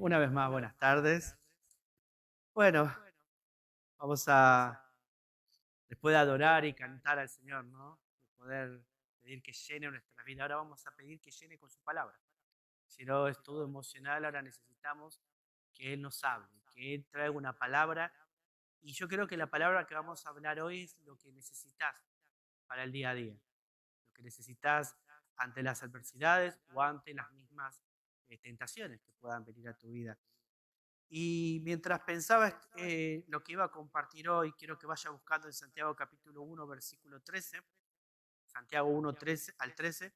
Una vez más, buenas tardes. Bueno, vamos a, después de adorar y cantar al Señor, ¿no? De poder pedir que llene nuestra vida. Ahora vamos a pedir que llene con su palabra. Si no es todo emocional, ahora necesitamos que Él nos hable, que Él traiga una palabra. Y yo creo que la palabra que vamos a hablar hoy es lo que necesitas para el día a día. Lo que necesitas ante las adversidades o ante las mismas tentaciones que puedan venir a tu vida. Y mientras pensaba lo que iba a compartir hoy, quiero que vaya buscando en Santiago capítulo 1, versículo 13, Santiago 1, 13 al 13.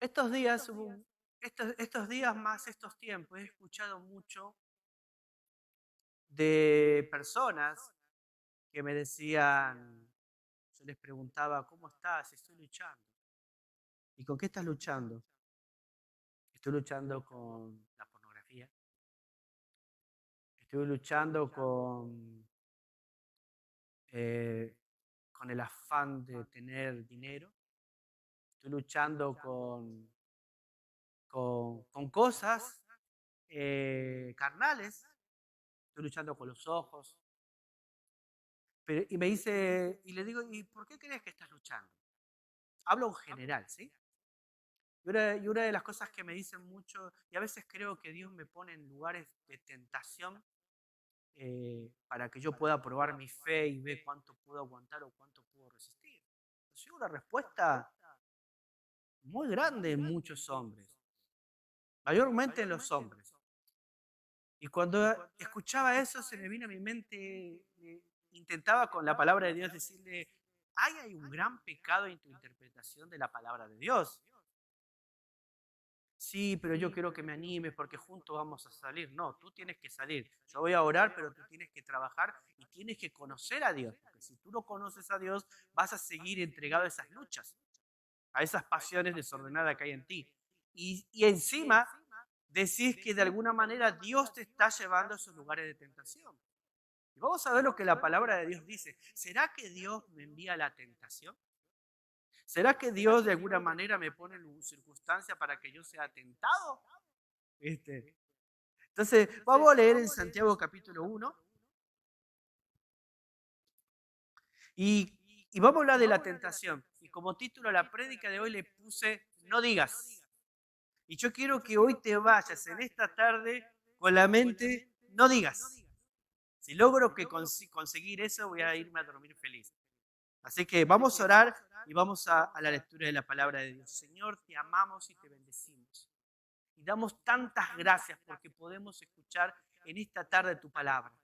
Estos días, estos días más estos tiempos, he escuchado mucho de personas que me decían, yo les preguntaba, ¿cómo estás? Estoy luchando. ¿Y con qué estás luchando? Estoy luchando con la pornografía. Estoy luchando eh, con el afán de tener dinero. Estoy luchando con cosas carnales. Estoy luchando con los ojos. Y me dice, y le digo, ¿y por qué crees que estás luchando? Hablo en general, ¿sí? Y una de las cosas que me dicen mucho, y a veces creo que Dios me pone en lugares de tentación para que yo pueda probar mi fe y ver cuánto puedo aguantar o cuánto puedo resistir. Es una respuesta muy grande en muchos hombres, mayormente en los hombres. Y cuando escuchaba eso, se me vino a mi mente, intentaba con la palabra de Dios decirle, hay un gran pecado en tu interpretación de la palabra de Dios. Sí, pero yo quiero que me animes porque juntos vamos a salir. No, tú tienes que salir. Yo voy a orar, pero tú tienes que trabajar y tienes que conocer a Dios. Porque si tú no conoces a Dios, vas a seguir entregado a esas luchas, a esas pasiones desordenadas que hay en ti. Y encima decís que de alguna manera Dios te está llevando a esos lugares de tentación. Y vamos a ver lo que la palabra de Dios dice. ¿Será que Dios me envía la tentación? ¿Será que Dios de alguna manera me pone en circunstancia para que yo sea tentado? ¿Viste? Entonces, vamos a leer en Santiago capítulo 1 y vamos a hablar de la tentación. Y como título a la prédica de hoy le puse, no digas. Y yo quiero que hoy te vayas en esta tarde con la mente, no digas. Si logro que conseguir eso, voy a irme a dormir feliz. Así que vamos a orar y vamos a la lectura de la palabra de Dios. Señor, te amamos y te bendecimos. Y damos tantas gracias porque podemos escuchar en esta tarde tu palabra.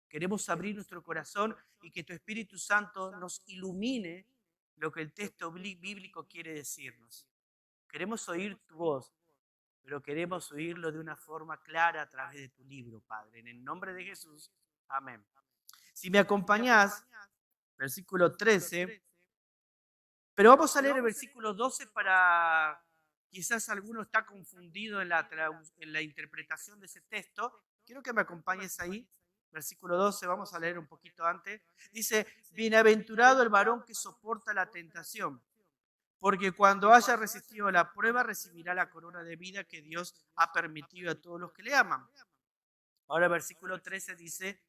Queremos abrir nuestro corazón y que tu Espíritu Santo nos ilumine lo que el texto bíblico quiere decirnos. Queremos oír tu voz, pero queremos oírlo de una forma clara a través de tu libro, Padre. En el nombre de Jesús, amén. Si me acompañás, versículo 13, pero vamos a leer el versículo 12 para quizás alguno está confundido en la interpretación de ese texto. Quiero que me acompañes ahí. Versículo 12, vamos a leer un poquito antes. Dice, bienaventurado el varón que soporta la tentación, porque cuando haya resistido la prueba recibirá la corona de vida que Dios ha permitido a todos los que le aman. Ahora el versículo 13 dice,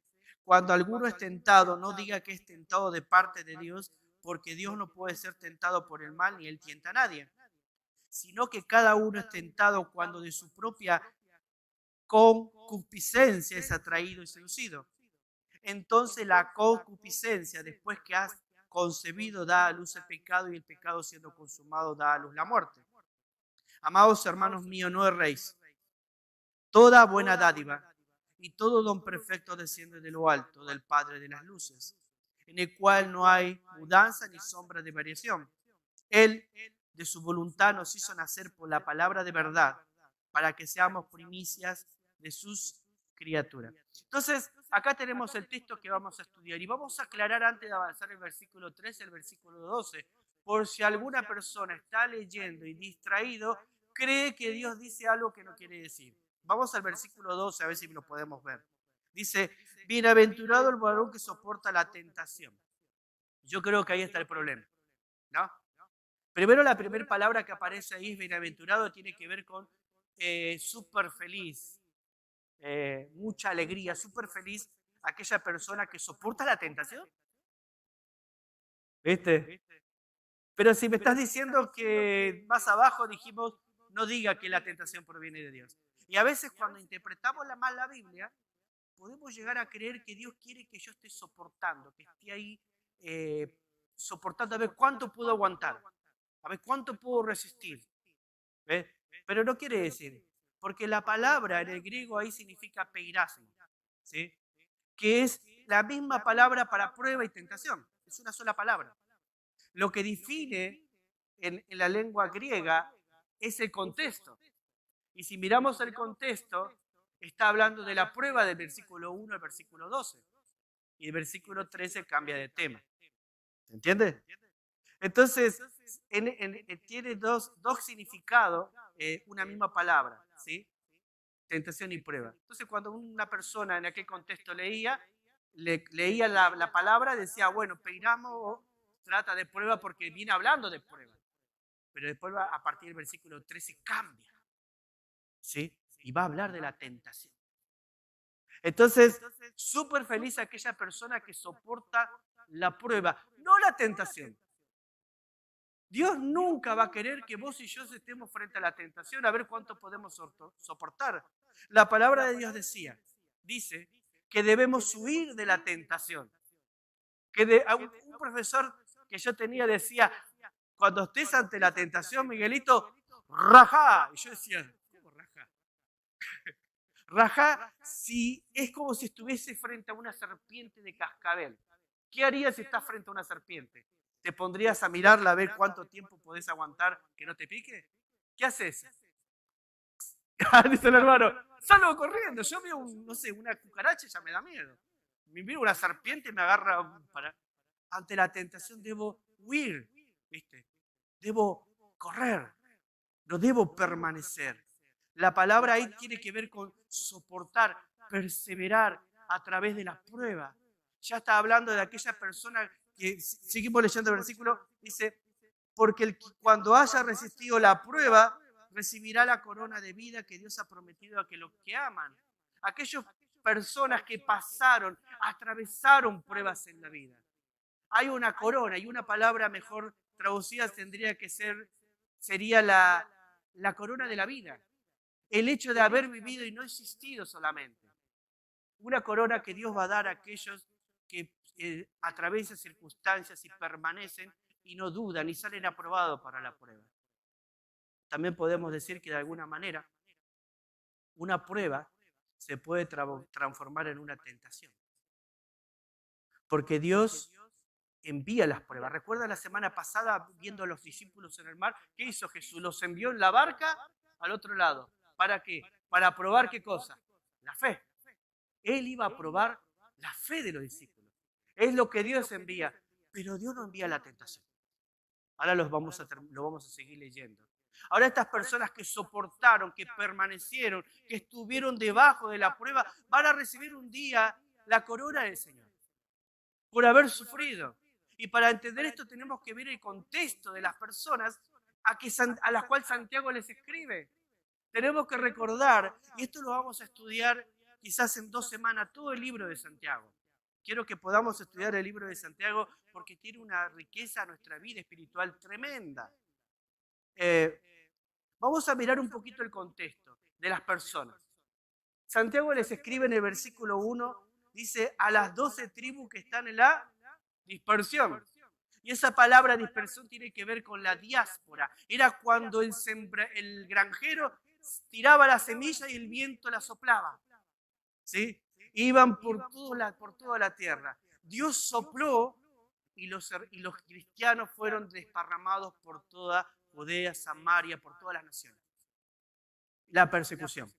cuando alguno es tentado, no diga que es tentado de parte de Dios, porque Dios no puede ser tentado por el mal ni él tienta a nadie, sino que cada uno es tentado cuando de su propia concupiscencia es atraído y seducido. Entonces la concupiscencia, después que has concebido, da a luz el pecado y el pecado siendo consumado da a luz la muerte. Amados hermanos míos, no erréis. Toda buena dádiva y todo don perfecto desciende de lo alto, del Padre de las luces, en el cual no hay mudanza ni sombra de variación. Él, de su voluntad, nos hizo nacer por la palabra de verdad, para que seamos primicias de sus criaturas. Entonces, acá tenemos el texto que vamos a estudiar y vamos a aclarar antes de avanzar el versículo 13 el versículo 12, por si alguna persona está leyendo y distraído, cree que Dios dice algo que no quiere decir. Vamos al versículo 12 a ver si lo podemos ver. Dice, bienaventurado el varón que soporta la tentación. Yo creo que ahí está el problema, ¿no? Primero, la primera palabra que aparece ahí es bienaventurado, tiene que ver con súper feliz, mucha alegría, súper feliz aquella persona que soporta la tentación. ¿Viste? Pero si me estás diciendo que más abajo dijimos, no diga que la tentación proviene de Dios. Y a veces cuando interpretamos mal la Biblia, podemos llegar a creer que Dios quiere que yo esté soportando, que esté ahí soportando, a ver cuánto puedo aguantar, a ver cuánto puedo resistir. ¿Ves? Pero no quiere decir, porque la palabra en el griego ahí significa peirasmo, ¿sí? Que es la misma palabra para prueba y tentación, es una sola palabra. Lo que define en la lengua griega es el contexto. Y si miramos el contexto, está hablando de la prueba del versículo 1 al versículo 12. Y el versículo 13 cambia de tema. ¿Se entiende? Entonces, tiene dos significados una misma palabra, ¿sí? Tentación y prueba. Entonces, cuando una persona en aquel contexto leía la palabra, decía, bueno, Peiramo trata de prueba porque viene hablando de prueba. Pero después, a partir del versículo 13, cambia, ¿sí? Y va a hablar de la tentación. Entonces, súper feliz aquella persona que soporta la prueba, no la tentación. Dios nunca va a querer que vos y yo estemos frente a la tentación a ver cuánto podemos soportar. La palabra de Dios dice que debemos huir de la tentación. Un profesor que yo tenía decía, cuando estés ante la tentación, Miguelito, rajá. Y yo decía, ¿cómo rajá? Rajá si es como si estuviese frente a una serpiente de cascabel. ¿Qué harías si estás frente a una serpiente? ¿Te pondrías a mirarla a ver cuánto tiempo podés aguantar que no te pique? ¿Qué haces? Dice el hermano, salgo corriendo. Yo veo, no sé, una cucaracha y ya me da miedo. Me miro una serpiente y me agarra para... Ante la tentación debo huir, ¿viste? Debo correr, no debo permanecer. La palabra ahí tiene que ver con soportar, perseverar a través de las pruebas. Ya está hablando de aquella persona que, seguimos leyendo el versículo, dice, porque cuando haya resistido la prueba, recibirá la corona de vida que Dios ha prometido a que los que aman. Aquellas personas que pasaron, atravesaron pruebas en la vida. Hay una corona y una palabra mejor traducida sería la corona de la vida. El hecho de haber vivido y no existido solamente. Una corona que Dios va a dar a aquellos que atraviesan circunstancias y permanecen y no dudan y salen aprobados para la prueba. También podemos decir que de alguna manera una prueba se puede transformar en una tentación. Porque Dios envía las pruebas. ¿Recuerda la semana pasada viendo a los discípulos en el mar? ¿Qué hizo Jesús? Los envió en la barca al otro lado. ¿Para qué? Para probar qué cosa. La fe. Él iba a probar la fe de los discípulos. Es lo que Dios envía. Pero Dios no envía la tentación. Ahora lo vamos a seguir leyendo. Ahora estas personas que soportaron, que permanecieron, que estuvieron debajo de la prueba, van a recibir un día la corona del Señor. Por haber sufrido. Y para entender esto tenemos que ver el contexto de las personas a las cuales Santiago les escribe. Tenemos que recordar, y esto lo vamos a estudiar quizás en 2 semanas, todo el libro de Santiago. Quiero que podamos estudiar el libro de Santiago porque tiene una riqueza a nuestra vida espiritual tremenda. Vamos a mirar un poquito el contexto de las personas. Santiago les escribe en el versículo 1, dice, a las 12 tribus que están en la dispersión. Y esa palabra dispersión tiene que ver con la diáspora. Era cuando el granjero tiraba la semilla y el viento la soplaba. ¿Sí? Iban por toda la tierra. Dios sopló y los cristianos fueron desparramados por toda Judea, Samaria, por todas las naciones. La persecución.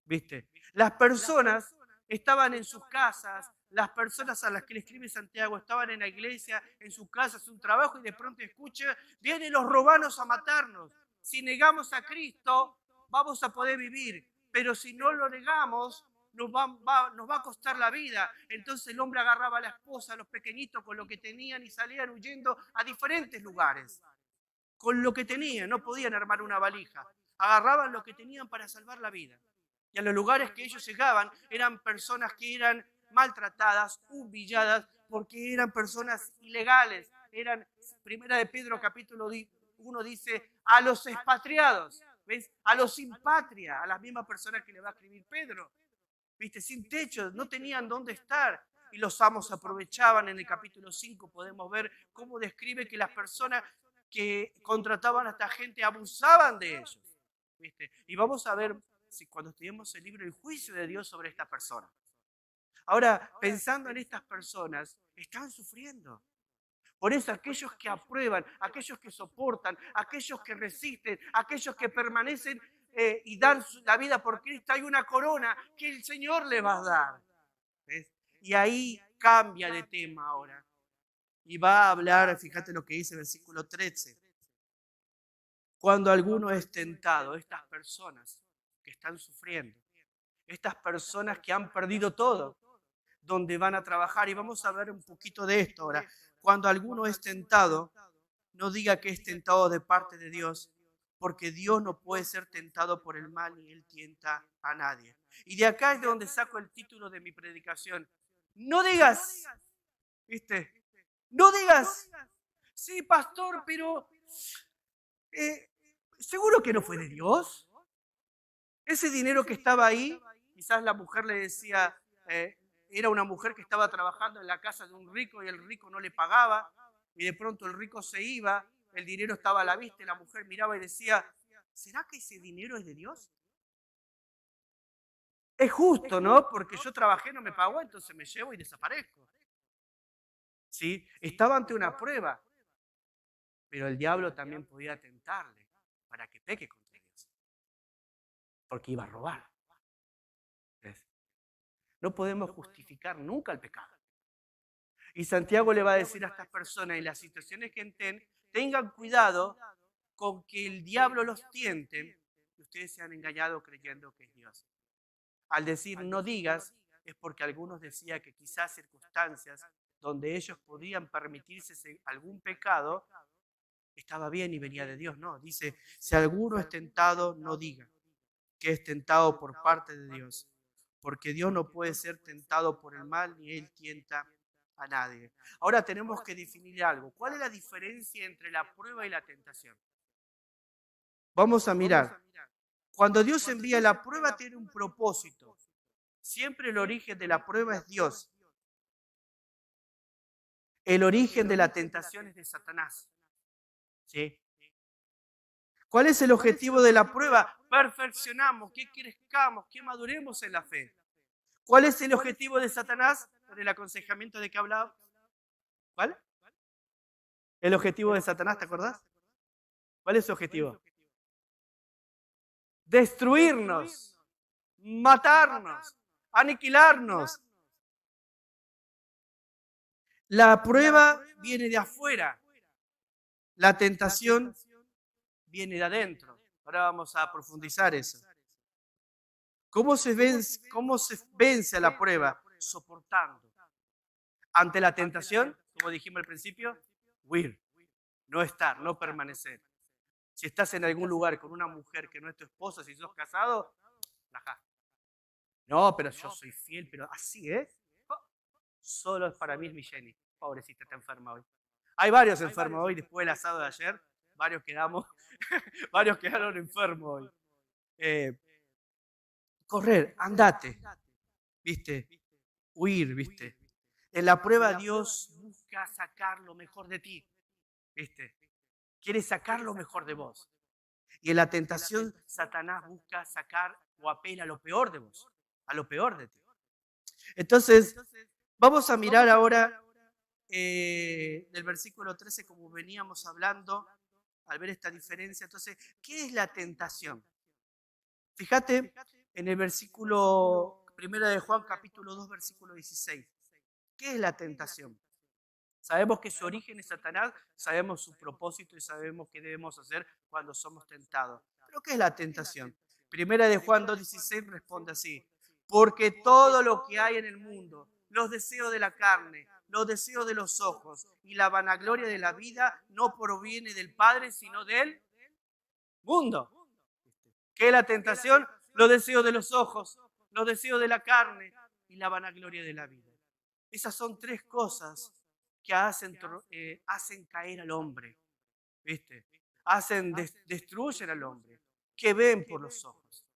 ¿Viste? Las personas estaban en sus casas, las personas a las que le escribe Santiago estaban en la iglesia, en sus casas, en su trabajo, y de pronto escucha, vienen los romanos a matarnos. Si negamos a Cristo, vamos a poder vivir, pero si no lo negamos, nos va a costar la vida. Entonces el hombre agarraba a la esposa, a los pequeñitos con lo que tenían y salían huyendo a diferentes lugares. Con lo que tenían, no podían armar una valija. agarraban lo que tenían para salvar la vida. Y a los lugares que ellos llegaban eran personas que eran maltratadas, humilladas, porque eran personas ilegales. Eran, Primera de Pedro capítulo 1 dice, a los expatriados, ¿ves? A los sin patria, a las mismas personas que le va a escribir Pedro. ¿Viste? Sin techo, no tenían dónde estar. Y los amos aprovechaban. En el capítulo 5 podemos ver cómo describe que las personas que contrataban a esta gente abusaban de ellos. ¿Viste? Y vamos a ver si cuando estudiemos el libro el juicio de Dios sobre esta persona. Ahora, pensando en estas personas, están sufriendo. Por eso aquellos que aprueban, aquellos que soportan, aquellos que resisten, aquellos que permanecen y dan la vida por Cristo, hay una corona que el Señor le va a dar. ¿Ves? Y ahí cambia de tema ahora. Y va a hablar, fíjate lo que dice el versículo 13. Cuando alguno es tentado, estas personas que están sufriendo, estas personas que han perdido todo, donde van a trabajar, y vamos a ver un poquito de esto ahora. Cuando alguno es tentado, no diga que es tentado de parte de Dios, porque Dios no puede ser tentado por el mal ni Él tienta a nadie. Y de acá es de donde saco el título de mi predicación. No digas, ¿viste? No digas, sí, pastor, pero ¿seguro que no fue de Dios? Ese dinero que estaba ahí, quizás la mujer le decía, era una mujer que estaba trabajando en la casa de un rico y el rico no le pagaba, y de pronto el rico se iba, el dinero estaba a la vista y la mujer miraba y decía, ¿será que ese dinero es de Dios? Es justo, ¿no? Porque yo trabajé, no me pagó, entonces me llevo y desaparezco. ¿Sí? Estaba ante una prueba, pero el diablo también podía tentarle para que peque contra Dios, porque iba a robar. ¿Ves? No podemos justificar nunca el pecado. Y Santiago le va a decir a estas personas en las situaciones que estén, tengan cuidado con que el diablo los tiente y ustedes se han engañado creyendo que es Dios. Al decir no digas, es porque algunos decían que quizás circunstancias donde ellos podían permitirse algún pecado, estaba bien y venía de Dios. No, dice, si alguno es tentado, no diga que es tentado por parte de Dios, porque Dios no puede ser tentado por el mal ni Él tienta a nadie. Ahora tenemos que definir algo. ¿Cuál es la diferencia entre la prueba y la tentación? Vamos a mirar. Cuando Dios envía la prueba tiene un propósito. Siempre el origen de la prueba es Dios. El origen de la tentación es de Satanás. ¿Sí? ¿Cuál es el objetivo de la prueba? Perfeccionamos, que crezcamos, que maduremos en la fe. ¿Cuál es el objetivo de Satanás? ¿Del aconsejamiento de que hablaba? ¿Cuál? El objetivo de Satanás, ¿te acordás? ¿Cuál es su objetivo? Destruirnos, matarnos, aniquilarnos. La prueba viene de afuera. La tentación viene de adentro. Ahora vamos a profundizar eso. ¿Cómo se vence a la prueba? Soportando. Ante la tentación, como dijimos al principio, huir, no estar, no permanecer. Si estás en algún lugar con una mujer que no es tu esposa, si sos casado, rajá. No, pero yo soy fiel, pero así es. Solo es para mí es mi Jenny. Pobrecita, está enferma hoy. Hay varios enfermos hoy, después del asado de ayer, varios quedaron enfermos hoy. Correr, andate, ¿viste? Huir, ¿viste? En la prueba Dios busca sacar lo mejor de ti, ¿viste? Quiere sacar lo mejor de vos. Y en la tentación Satanás busca sacar o apela a lo peor de vos, a lo peor de ti. Entonces, vamos a mirar ahora del versículo 13, como veníamos hablando, al ver esta diferencia. Entonces, ¿qué es la tentación? Fíjate en el versículo 1 de Juan, capítulo 2, versículo 16. ¿Qué es la tentación? Sabemos que su origen es Satanás, sabemos su propósito y sabemos qué debemos hacer cuando somos tentados. ¿Pero qué es la tentación? 1 de Juan 2:16 responde así: porque todo lo que hay en el mundo, los deseos de la carne, los deseos de los ojos y la vanagloria de la vida no proviene del Padre, sino del mundo. ¿Qué es la tentación? Los deseos de los ojos, los deseos de la carne y la vanagloria de la vida. Esas son tres cosas que hacen caer al hombre, ¿viste? Destruyen al hombre, que ven por los ojos.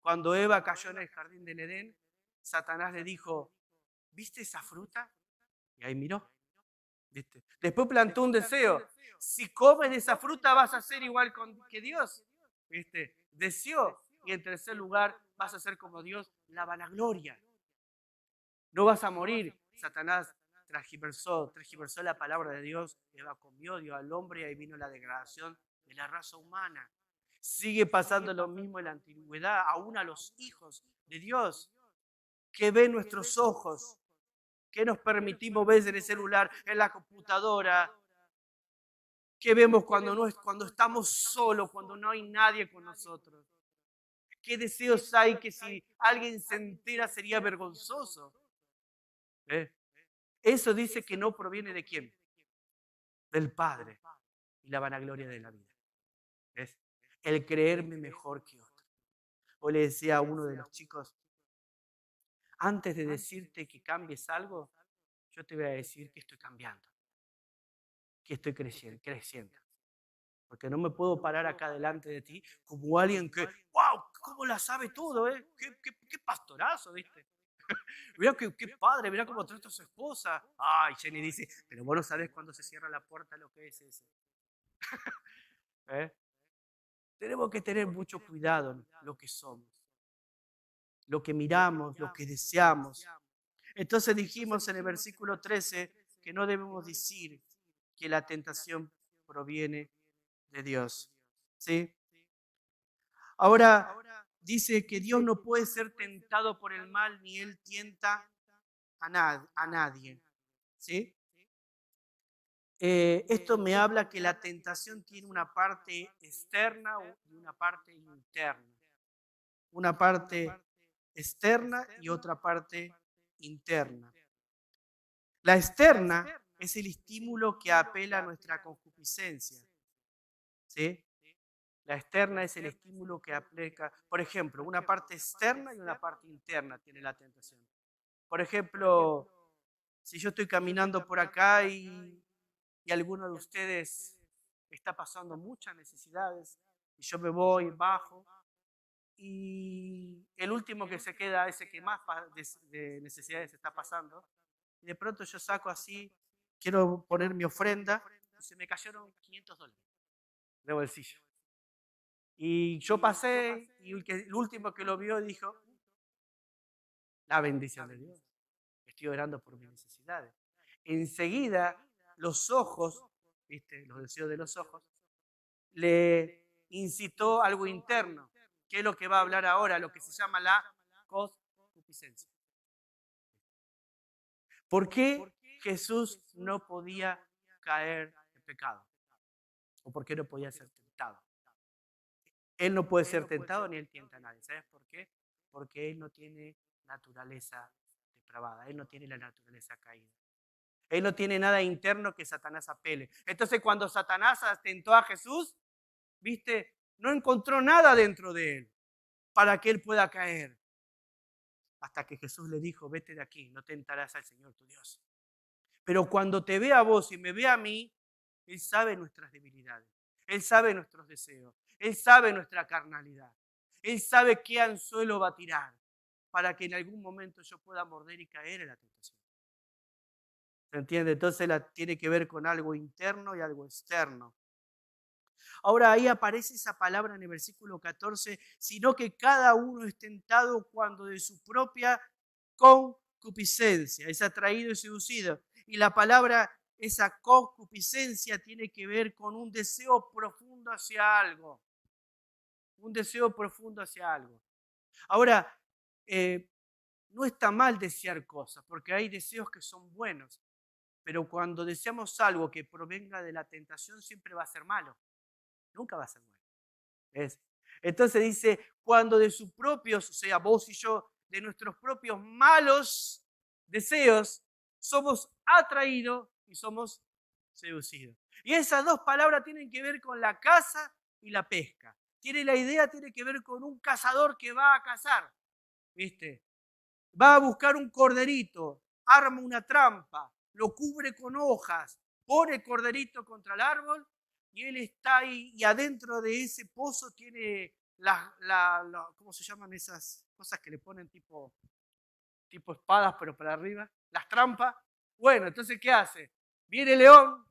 Cuando Eva cayó en el jardín del Edén, Satanás le dijo, ¿viste esa fruta? Y ahí miró, ¿viste? Después plantó un deseo. Si comes de esa fruta vas a ser igual que Dios, ¿viste? Deseó. Y en tercer lugar, vas a ser como Dios, la vanagloria. No vas a morir. Satanás transgiversó la palabra de Dios. Eva comió, dio al hombre y ahí vino la degradación de la raza humana. Sigue pasando lo mismo en la antigüedad, aún a los hijos de Dios, que ven nuestros ojos, que nos permitimos ver en el celular, en la computadora, que vemos cuando estamos solos, cuando no hay nadie con nosotros. ¿Qué deseos hay que si alguien se entera sería vergonzoso? Eso dice que no proviene de quién, del Padre y la vanagloria de la vida. ¿Ves? El creerme mejor que otro. Hoy le decía a uno de los chicos, antes de decirte que cambies algo, yo te voy a decir que estoy cambiando, que estoy creciendo. Porque no me puedo parar acá delante de ti como alguien que, wow, cómo la sabe todo, ¿eh? Qué pastorazo, ¿viste? Mirá qué padre, mirá cómo trata a su esposa. Ay, Jenny dice, pero vos no sabés cuando se cierra la puerta lo que es eso. ¿Eh? Tenemos que tener mucho cuidado en lo que somos, lo que miramos, lo que deseamos. Entonces dijimos en el versículo 13 que no debemos decir que la tentación proviene de Dios. ¿Sí? Ahora dice que Dios no puede ser tentado por el mal, ni Él tienta a nadie. ¿Sí? Esto me habla que la tentación tiene una parte externa y una parte interna. Una parte externa y otra parte interna. La externa es el estímulo que apela a nuestra concupiscencia. ¿Sí? La externa es el estímulo que aplica. Por ejemplo, una parte externa y una parte interna tiene la tentación. Por ejemplo, si yo estoy caminando por acá y alguno de ustedes está pasando muchas necesidades y yo me voy, bajo, y el último que se queda, ese que más de necesidades está pasando, y de pronto yo saco así, quiero poner mi ofrenda, y se me cayeron $500 de bolsillo. Y yo pasé, y el último que lo vio dijo, la bendición de Dios, estoy orando por mis necesidades. Enseguida, los ojos, ¿viste? Los deseos de los ojos, le incitó algo interno, que es lo que va a hablar ahora, lo que se llama la concupiscencia. ¿Por qué Jesús no podía caer en pecado? ¿O por qué no podía ser tentado? Él no puede ser tentado ni él tienta a nadie. ¿Sabes por qué? Porque él no tiene naturaleza depravada, él no tiene la naturaleza caída. Él no tiene nada interno que Satanás apele. Entonces cuando Satanás tentó a Jesús, ¿viste? No encontró nada dentro de él para que él pueda caer. Hasta que Jesús le dijo, vete de aquí, no tentarás al Señor tu Dios. Pero cuando te ve a vos y me ve a mí, Él sabe nuestras debilidades. Él sabe nuestros deseos. Él sabe nuestra carnalidad. Él sabe qué anzuelo va a tirar para que en algún momento yo pueda morder y caer en la tentación. ¿Se entiende? Entonces tiene que ver con algo interno y algo externo. Ahora ahí aparece esa palabra en el versículo 14, sino que cada uno es tentado cuando de su propia concupiscencia es atraído y seducido. Y la palabra, esa concupiscencia, tiene que ver con un deseo profundo hacia algo. Un deseo profundo hacia algo. Ahora, no está mal desear cosas, porque hay deseos que son buenos. Pero cuando deseamos algo que provenga de la tentación, siempre va a ser malo. Nunca va a ser bueno. ¿Ves? Entonces dice, cuando de sus propios, o sea, vos y yo, de nuestros propios malos deseos, somos atraídos y somos seducidos. Y esas dos palabras tienen que ver con la caza y la pesca. tiene que ver con un cazador que va a cazar, ¿viste? Va a buscar un corderito, arma una trampa, lo cubre con hojas, pone el corderito contra el árbol y él está ahí y adentro de ese pozo tiene ¿cómo se llaman esas cosas que le ponen tipo espadas pero para arriba? Las trampas. Bueno, entonces, ¿qué hace? Viene el león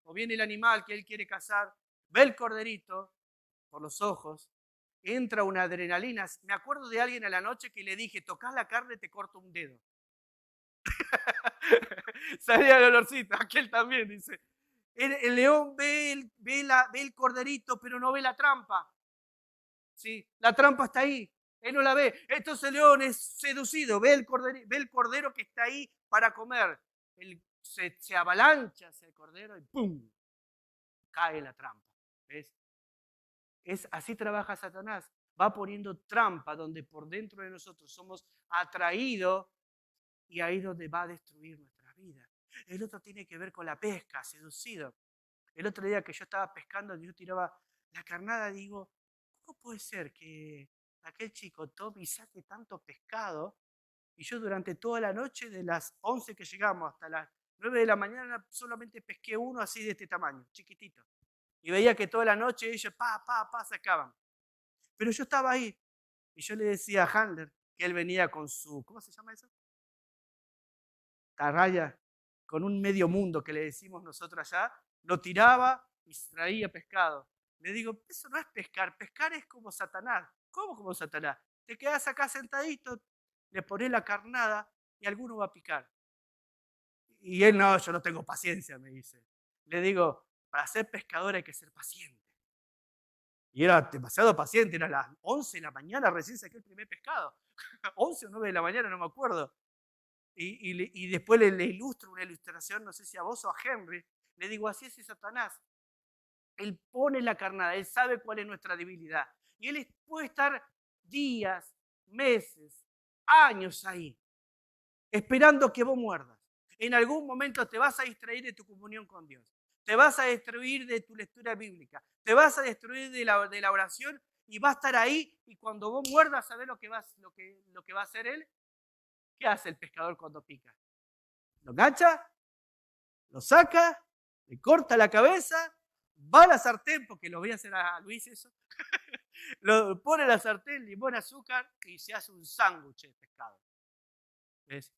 o viene el animal que él quiere cazar, ve el corderito por los ojos, entra una adrenalina. Me acuerdo de alguien a la noche que le dije, tocas la carne, te corto un dedo. Salía el olorcito, aquel también dice. El león ve el corderito, pero no ve la trampa. ¿Sí? La trampa está ahí, él no la ve. Entonces el león es seducido, ve el cordero que está ahí para comer. Él se avalancha hacia el cordero y ¡pum! Cae en la trampa. ¿Ves? Así trabaja Satanás. Va poniendo trampa donde por dentro de nosotros somos atraídos y ahí es donde va a destruir nuestra vida. El otro tiene que ver con la pesca, seducido. El otro día que yo estaba pescando, yo tiraba la carnada, digo, ¿cómo puede ser que aquel chico Tommy saque tanto pescado y yo durante toda la noche, de las 11 que llegamos hasta las 9 de la mañana, solamente pesqué uno así de este tamaño, chiquitito? Y veía que toda la noche ellos sacaban. Pero yo estaba ahí y yo le decía a Handler que él venía con su, ¿cómo se llama eso? Tarraya, con un medio mundo que le decimos nosotros allá, lo tiraba y traía pescado. Le digo, eso no es pescar, pescar es como Satanás. ¿Cómo como Satanás? Te quedas acá sentadito, le pones la carnada y alguno va a picar. Y él, no, yo no tengo paciencia, me dice. Le digo, para ser pescador hay que ser paciente. Y era demasiado paciente, era las 11 de la mañana, recién saqué el primer pescado. 11 o 9 de la mañana, no me acuerdo. Y después le ilustro una ilustración, no sé si a vos o a Henry, le digo, así es Satanás. Él pone la carnada, él sabe cuál es nuestra debilidad. Y él puede estar días, meses, años ahí, esperando que vos muerdas. En algún momento te vas a distraer de tu comunión con Dios. Te vas a destruir de tu lectura bíblica. Te vas a destruir de la oración y va a estar ahí. Y cuando vos muerdas, ¿sabés lo que va a hacer él? ¿Qué hace el pescador cuando pica? Lo engancha, lo saca, le corta la cabeza, va a la sartén, porque lo voy a hacer a Luis eso, lo pone en la sartén, limón, azúcar y se hace un sándwich de pescado. ¿Ves?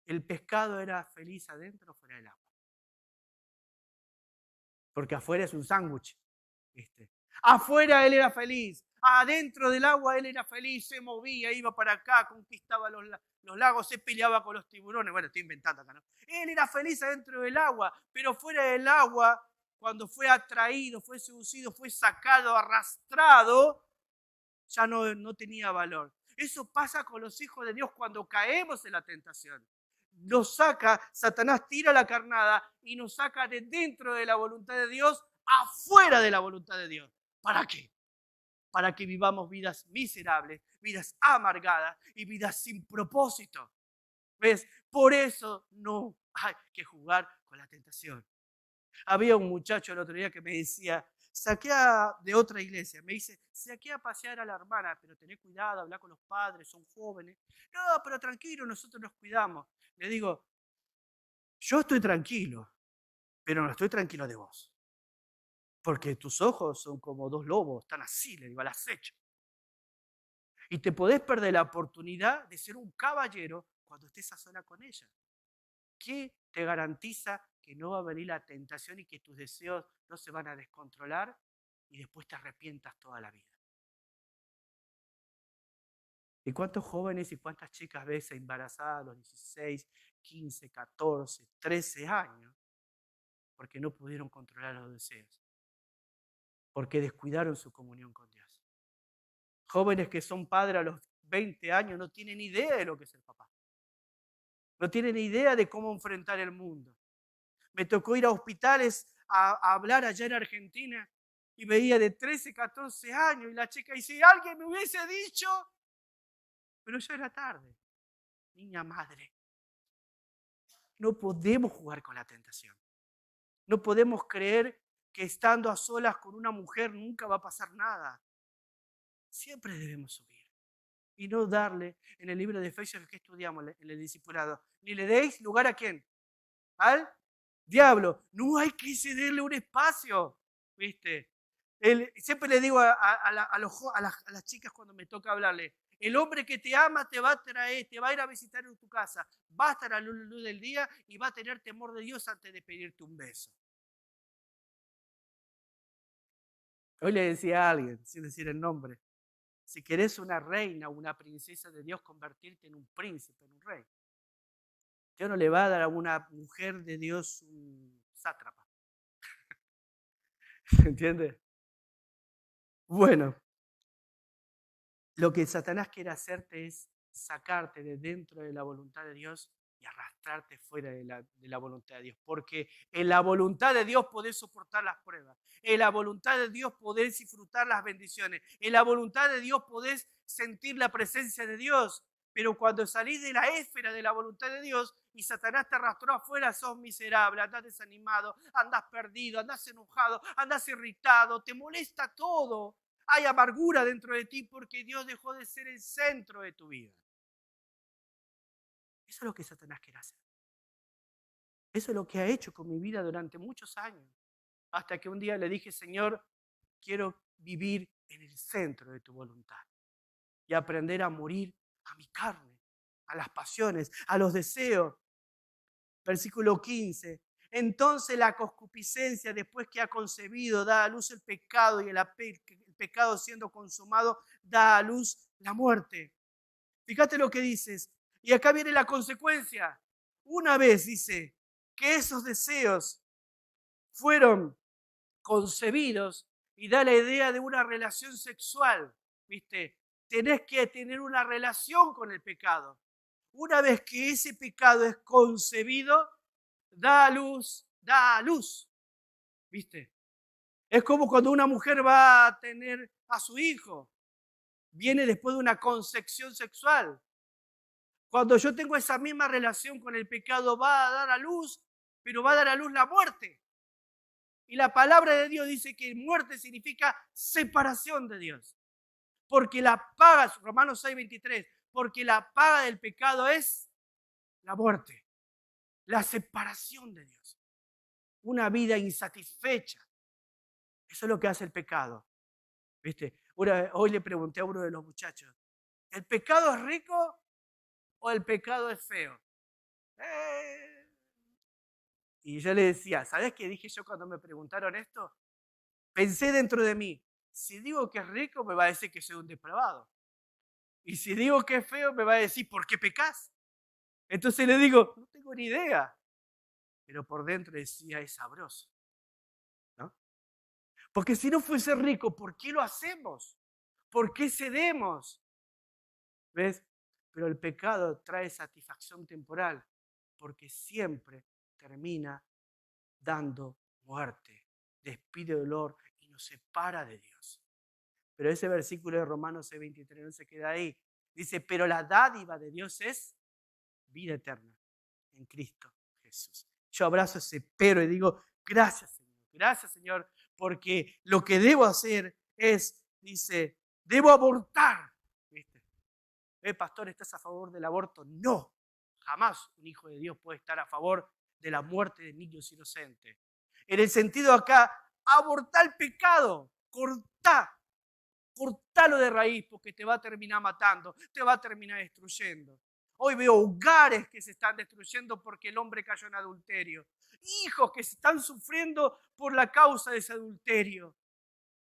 El pescado era feliz adentro o fuera del agua. Porque afuera es un sándwich. Afuera él era feliz, adentro del agua él era feliz, se movía, iba para acá, conquistaba los lagos, se peleaba con los tiburones. Bueno, estoy inventando acá, ¿no? Él era feliz adentro del agua, pero fuera del agua, cuando fue atraído, fue seducido, fue sacado, arrastrado, ya no tenía valor. Eso pasa con los hijos de Dios cuando caemos en la tentación. Nos saca, Satanás tira la carnada y nos saca de dentro de la voluntad de Dios afuera de la voluntad de Dios. ¿Para qué? Para que vivamos vidas miserables, vidas amargadas y vidas sin propósito. ¿Ves? Por eso no hay que jugar con la tentación. Había un muchacho el otro día que me decía, de otra iglesia, me dice, saqué a pasear a la hermana, pero tené cuidado, habla con los padres, son jóvenes. No, pero tranquilo, nosotros nos cuidamos. Le digo, yo estoy tranquilo, pero no estoy tranquilo de vos. Porque tus ojos son como dos lobos, están así, le digo, al acecho. Y te podés perder la oportunidad de ser un caballero cuando estés a sola con ella. ¿Qué te garantiza que no va a venir la tentación y que tus deseos no se van a descontrolar y después te arrepientas toda la vida? ¿Y cuántos jóvenes y cuántas chicas ves embarazadas a los 16, 15, 14, 13 años porque no pudieron controlar los deseos? Porque descuidaron su comunión con Dios. Jóvenes que son padres a los 20 años no tienen idea de lo que es el papá. No tienen idea de cómo enfrentar el mundo. Me tocó ir a hospitales a hablar allá en Argentina y veía de 13, 14 años y la chica dice, si alguien me hubiese dicho, pero ya era tarde. Niña madre, no podemos jugar con la tentación. No podemos creer que estando a solas con una mujer nunca va a pasar nada. Siempre debemos subir. Y no darle, en el libro de Efesios que estudiamos en el discipulado, ni le deis lugar a quién, al diablo. No hay que cederle un espacio, ¿viste? Siempre le digo a las chicas cuando me toca hablarle, el hombre que te ama te va a traer, te va a ir a visitar en tu casa, va a estar a la luz del día y va a tener temor de Dios antes de pedirte un beso. Hoy le decía a alguien, sin decir el nombre, si querés una reina o una princesa de Dios, convertirte en un príncipe, en un rey. Dios no le va a dar a una mujer de Dios un sátrapa. ¿Se entiende? Bueno, lo que Satanás quiere hacerte es sacarte de dentro de la voluntad de Dios y arrastrarte fuera de la voluntad de Dios. Porque en la voluntad de Dios podés soportar las pruebas. En la voluntad de Dios podés disfrutar las bendiciones. En la voluntad de Dios podés sentir la presencia de Dios. Pero cuando salís de la esfera de la voluntad de Dios y Satanás te arrastró afuera, sos miserable, andás desanimado, andás perdido, andás enojado, andás irritado, te molesta todo. Hay amargura dentro de ti porque Dios dejó de ser el centro de tu vida. Eso es lo que Satanás quiere hacer. Eso es lo que ha hecho con mi vida durante muchos años. Hasta que un día le dije, Señor, quiero vivir en el centro de tu voluntad y aprender a morir a mi carne, a las pasiones, a los deseos. Versículo 15. Entonces la concupiscencia, después que ha concebido, da a luz el pecado y el pecado siendo consumado, da a luz la muerte. Fíjate lo que dices. Y acá viene la consecuencia. Una vez dice que esos deseos fueron concebidos y da la idea de una relación sexual, ¿viste? Tenés que tener una relación con el pecado. Una vez que ese pecado es concebido, da a luz, ¿viste? Es como cuando una mujer va a tener a su hijo. Viene después de una concepción sexual. Cuando yo tengo esa misma relación con el pecado, va a dar a luz, pero va a dar a luz la muerte. Y la palabra de Dios dice que muerte significa separación de Dios. Porque la paga, Romanos 6:23, porque la paga del pecado es la muerte, la separación de Dios. Una vida insatisfecha. Eso es lo que hace el pecado. ¿Viste? Hoy le pregunté a uno de los muchachos, ¿el pecado es rico o el pecado es feo? Y yo le decía, ¿sabes qué dije yo cuando me preguntaron esto? Pensé dentro de mí, si digo que es rico me va a decir que soy un depravado. Y si digo que es feo me va a decir, ¿por qué pecas? Entonces le digo, no tengo ni idea. Pero por dentro decía, es sabroso. ¿No? Porque si no fuese rico, ¿por qué lo hacemos? ¿Por qué cedemos? ¿Ves? Pero el pecado trae satisfacción temporal porque siempre termina dando muerte, despide dolor y nos separa de Dios. Pero ese versículo de Romanos 6:23 no se queda ahí. Dice, pero la dádiva de Dios es vida eterna en Cristo Jesús. Yo abrazo ese pero y digo, gracias Señor, porque lo que debo hacer es, dice, debo abortar. ¿Viste? Pastor, ¿estás a favor del aborto? No, jamás un hijo de Dios puede estar a favor de la muerte de niños inocentes. En el sentido acá, abortar el pecado, cortalo de raíz porque te va a terminar matando, te va a terminar destruyendo. Hoy veo hogares que se están destruyendo porque el hombre cayó en adulterio. Hijos que se están sufriendo por la causa de ese adulterio.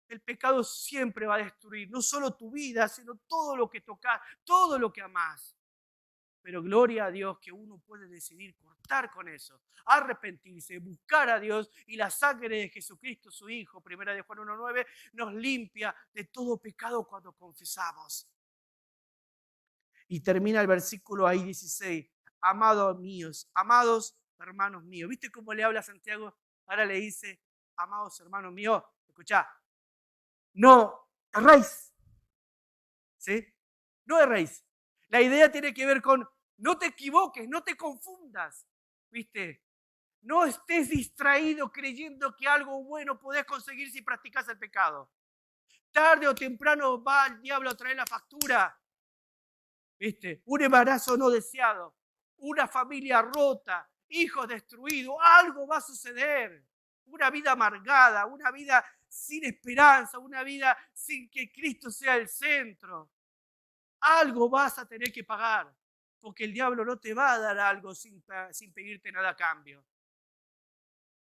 El pecado siempre va a destruir no solo tu vida, sino todo lo que tocas, todo lo que amás. Pero gloria a Dios que uno puede decidir cortar con eso, arrepentirse, buscar a Dios y la sangre de Jesucristo, su Hijo, 1 de Juan 1:9, nos limpia de todo pecado cuando confesamos. Y termina el versículo ahí 16, amados míos, amados hermanos míos. ¿Viste cómo le habla Santiago? Ahora le dice, amados hermanos míos, escuchá, no erréis, ¿sí? No erréis. La idea tiene que ver con no te equivoques, no te confundas, ¿viste? No estés distraído creyendo que algo bueno podés conseguir si practicas el pecado. Tarde o temprano va el diablo a traer la factura. ¿Viste? Un embarazo no deseado, una familia rota, hijos destruidos, algo va a suceder. Una vida amargada, una vida sin esperanza, una vida sin que Cristo sea el centro. Algo vas a tener que pagar, porque el diablo no te va a dar algo sin pedirte nada a cambio.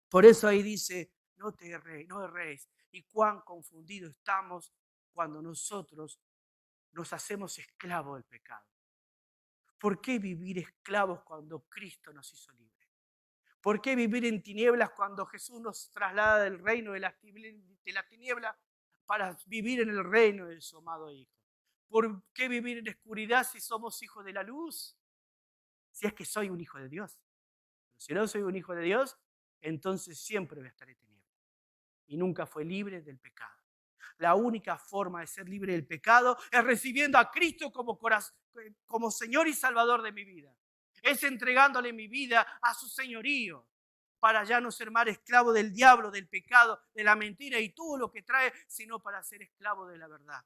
Por eso ahí dice, no erréis. Y cuán confundidos estamos cuando nosotros nos hacemos esclavos del pecado. ¿Por qué vivir esclavos cuando Cristo nos hizo libres? ¿Por qué vivir en tinieblas cuando Jesús nos traslada del reino de la tiniebla para vivir en el reino de su amado Hijo? ¿Por qué vivir en oscuridad si somos hijos de la luz? Si es que soy un hijo de Dios. Pero si no soy un hijo de Dios, entonces siempre voy a estar en tinieblas. Y nunca fue libre del pecado. La única forma de ser libre del pecado es recibiendo a Cristo como Señor y Salvador de mi vida. Es entregándole mi vida a su señorío para ya no ser más esclavo del diablo, del pecado, de la mentira y todo lo que trae, sino para ser esclavo de la verdad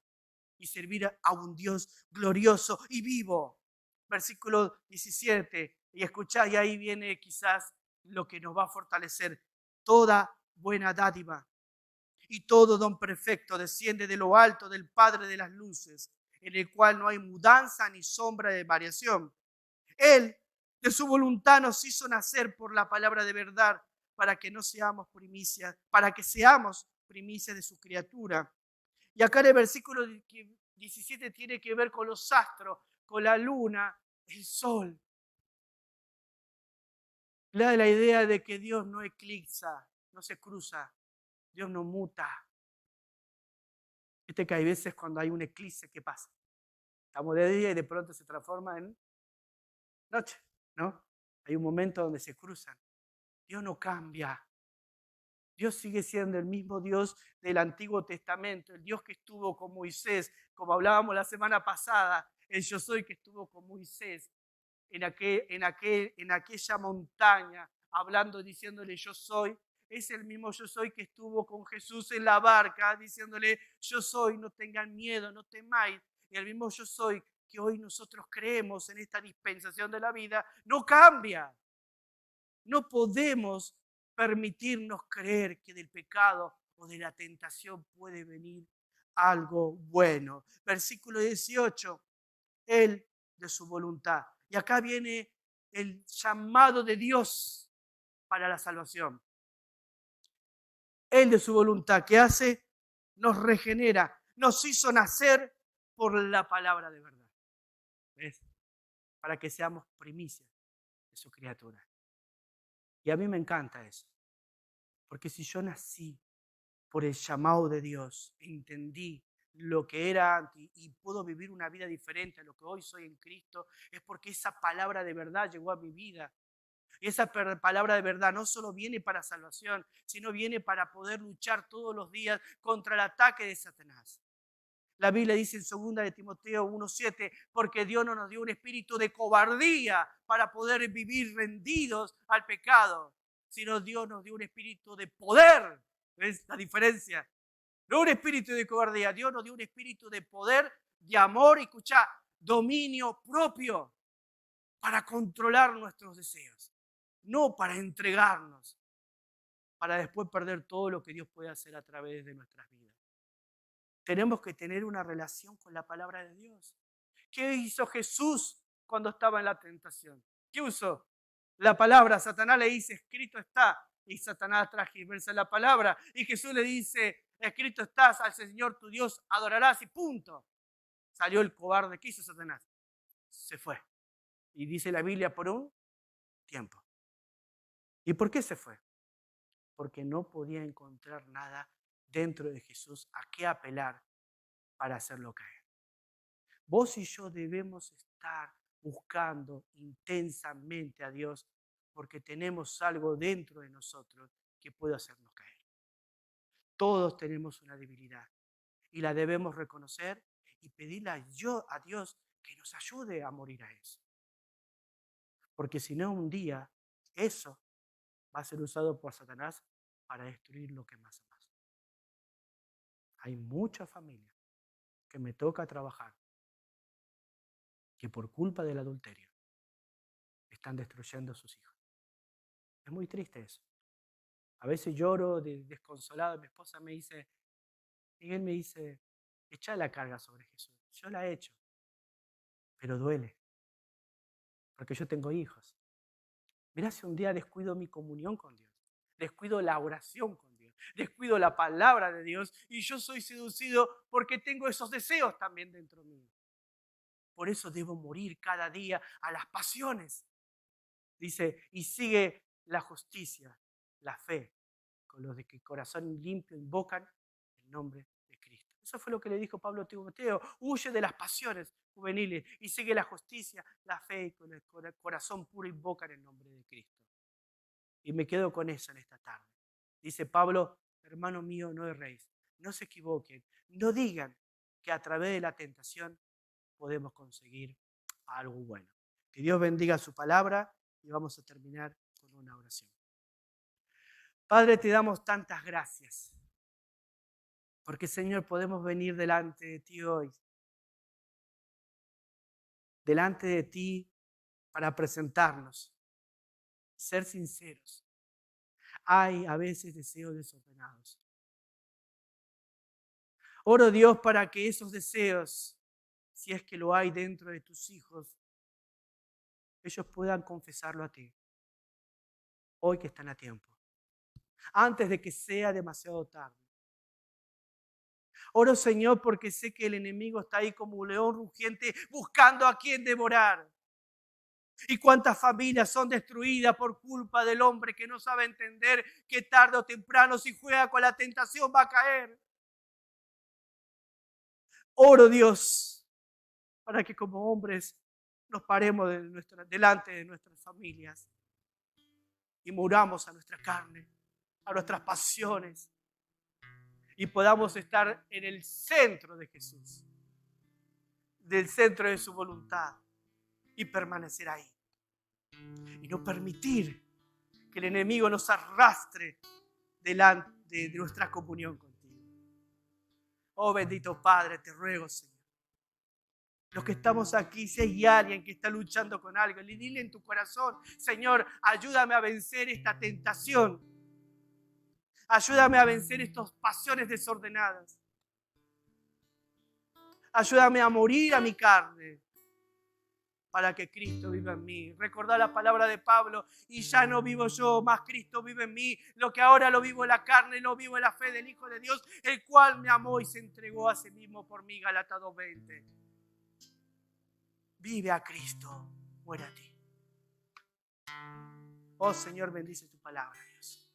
y servir a un Dios glorioso y vivo. Versículo 17, y escuchad, y ahí viene quizás lo que nos va a fortalecer. Toda buena dádiva y todo don perfecto desciende de lo alto del Padre de las luces, en el cual no hay mudanza ni sombra de variación. Él, de su voluntad, nos hizo nacer por la palabra de verdad, para que seamos primicias de su criatura. Y acá en el versículo 17 tiene que ver con los astros, con la luna, el sol. Le da la idea de que Dios no eclipsa, no se cruza, Dios no muta. Viste que hay veces cuando hay un eclipse, ¿qué pasa? Estamos de día y de pronto se transforma en noche, ¿no? Hay un momento donde se cruzan. Dios no cambia. Dios sigue siendo el mismo Dios del Antiguo Testamento, el Dios que estuvo con Moisés, como hablábamos la semana pasada, el yo soy que estuvo con Moisés en aquella montaña, hablando, diciéndole yo soy. Es el mismo yo soy que estuvo con Jesús en la barca, diciéndole yo soy, no tengan miedo, no temáis. Y el mismo yo soy que hoy nosotros creemos en esta dispensación de la vida, no cambia. No podemos permitirnos creer que del pecado o de la tentación puede venir algo bueno. Versículo 18, Él de su voluntad. Y acá viene el llamado de Dios para la salvación. Él de su voluntad, ¿qué hace? Nos regenera, nos hizo nacer por la palabra de verdad. ¿Ves? Para que seamos primicias de su criatura. Y a mí me encanta eso. Porque si yo nací por el llamado de Dios, entendí lo que era antes y puedo vivir una vida diferente a lo que hoy soy en Cristo, es porque esa palabra de verdad llegó a mi vida. Y esa palabra de verdad no solo viene para salvación, sino viene para poder luchar todos los días contra el ataque de Satanás. La Biblia dice en 2 de Timoteo 1:7, porque Dios no nos dio un espíritu de cobardía para poder vivir rendidos al pecado, sino Dios nos dio un espíritu de poder. ¿Ves la diferencia? No un espíritu de cobardía, Dios nos dio un espíritu de poder, de amor y, escuchá, dominio propio para controlar nuestros deseos, no para entregarnos, para después perder todo lo que Dios puede hacer a través de nuestras vidas. Tenemos que tener una relación con la palabra de Dios. ¿Qué hizo Jesús cuando estaba en la tentación? ¿Qué usó? La palabra. Satanás le dice, escrito está. Y Satanás transgiversa la palabra. Y Jesús le dice, escrito estás, al Señor tu Dios adorarás y punto. Salió el cobarde. ¿Qué hizo Satanás? Se fue. Y dice la Biblia, por un tiempo. ¿Y por qué se fue? Porque no podía encontrar nada dentro de Jesús a qué apelar para hacerlo caer. Vos y yo debemos estar buscando intensamente a Dios porque tenemos algo dentro de nosotros que puede hacernos caer. Todos tenemos una debilidad y la debemos reconocer y pedirle a Dios que nos ayude a morir a eso. Porque si no, un día eso va a ser usado por Satanás para destruir lo que más amas. Hay muchas familias que me toca trabajar que por culpa del adulterio están destruyendo a sus hijos. Es muy triste eso. A veces lloro desconsolado. Mi esposa me dice, Miguel me dice, echa la carga sobre Jesús. Yo la he hecho, pero duele, porque yo tengo hijos. Mirá si un día descuido mi comunión con Dios, descuido la oración con Dios, descuido la palabra de Dios y yo soy seducido porque tengo esos deseos también dentro mío. Por eso debo morir cada día a las pasiones. Dice, y sigue la justicia, la fe, con los de que corazón limpio invocan el nombre de Cristo. Eso fue lo que le dijo Pablo a Timoteo. Huye de las pasiones juveniles y sigue la justicia, la fe, y con el corazón puro invocan el nombre de Cristo. Y me quedo con eso en esta tarde. Dice Pablo, hermano mío, no erréis, no se equivoquen, no digan que a través de la tentación podemos conseguir algo bueno. Que Dios bendiga su palabra y vamos a terminar con una oración. Padre, te damos tantas gracias, porque Señor podemos venir delante de ti hoy, delante de ti para presentarnos, ser sinceros. Hay a veces deseos desordenados. Oro Dios para que esos deseos, si es que lo hay dentro de tus hijos, ellos puedan confesarlo a ti, hoy que están a tiempo, antes de que sea demasiado tarde. Oro, Señor, porque sé que el enemigo está ahí como un león rugiente buscando a quien devorar. Y cuántas familias son destruidas por culpa del hombre que no sabe entender que tarde o temprano, si juega con la tentación, va a caer. Oro, Dios, para que como hombres nos paremos delante de nuestras familias y muramos a nuestra carne, a nuestras pasiones, y podamos estar en el centro de Jesús, del centro de su voluntad, y permanecer ahí. Y no permitir que el enemigo nos arrastre delante de nuestra comunión contigo. Oh bendito Padre, te ruego, Señor. Los que estamos aquí, si hay alguien que está luchando con algo, dile en tu corazón, Señor, ayúdame a vencer esta tentación. Ayúdame a vencer estas pasiones desordenadas. Ayúdame a morir a mi carne para que Cristo viva en mí. Recordá la palabra de Pablo, y ya no vivo yo, más Cristo vive en mí. Lo que ahora lo vivo en la carne, lo vivo en la fe del Hijo de Dios, el cual me amó y se entregó a sí mismo por mí. Gálatas 2:20. Vive a Cristo, muere a ti. Oh Señor, bendice tu palabra, Dios.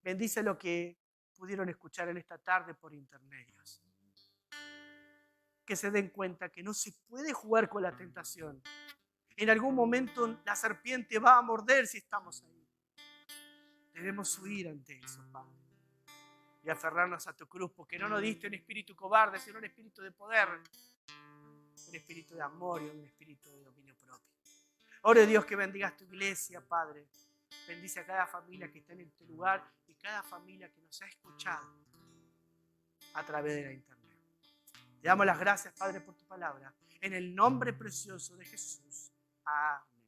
Bendice lo que pudieron escuchar en esta tarde por internet, Dios. Que se den cuenta que no se puede jugar con la tentación. En algún momento la serpiente va a morder si estamos ahí. Debemos huir ante eso, Padre, y aferrarnos a tu cruz, porque no nos diste un espíritu cobarde, sino un espíritu de poder, un espíritu de amor y un espíritu de dominio propio. Oro, Dios, que bendigas tu iglesia, Padre. Bendice a cada familia que está en este lugar y cada familia que nos ha escuchado a través de la internet. Te damos las gracias, Padre, por tu palabra. En el nombre precioso de Jesús. Amén.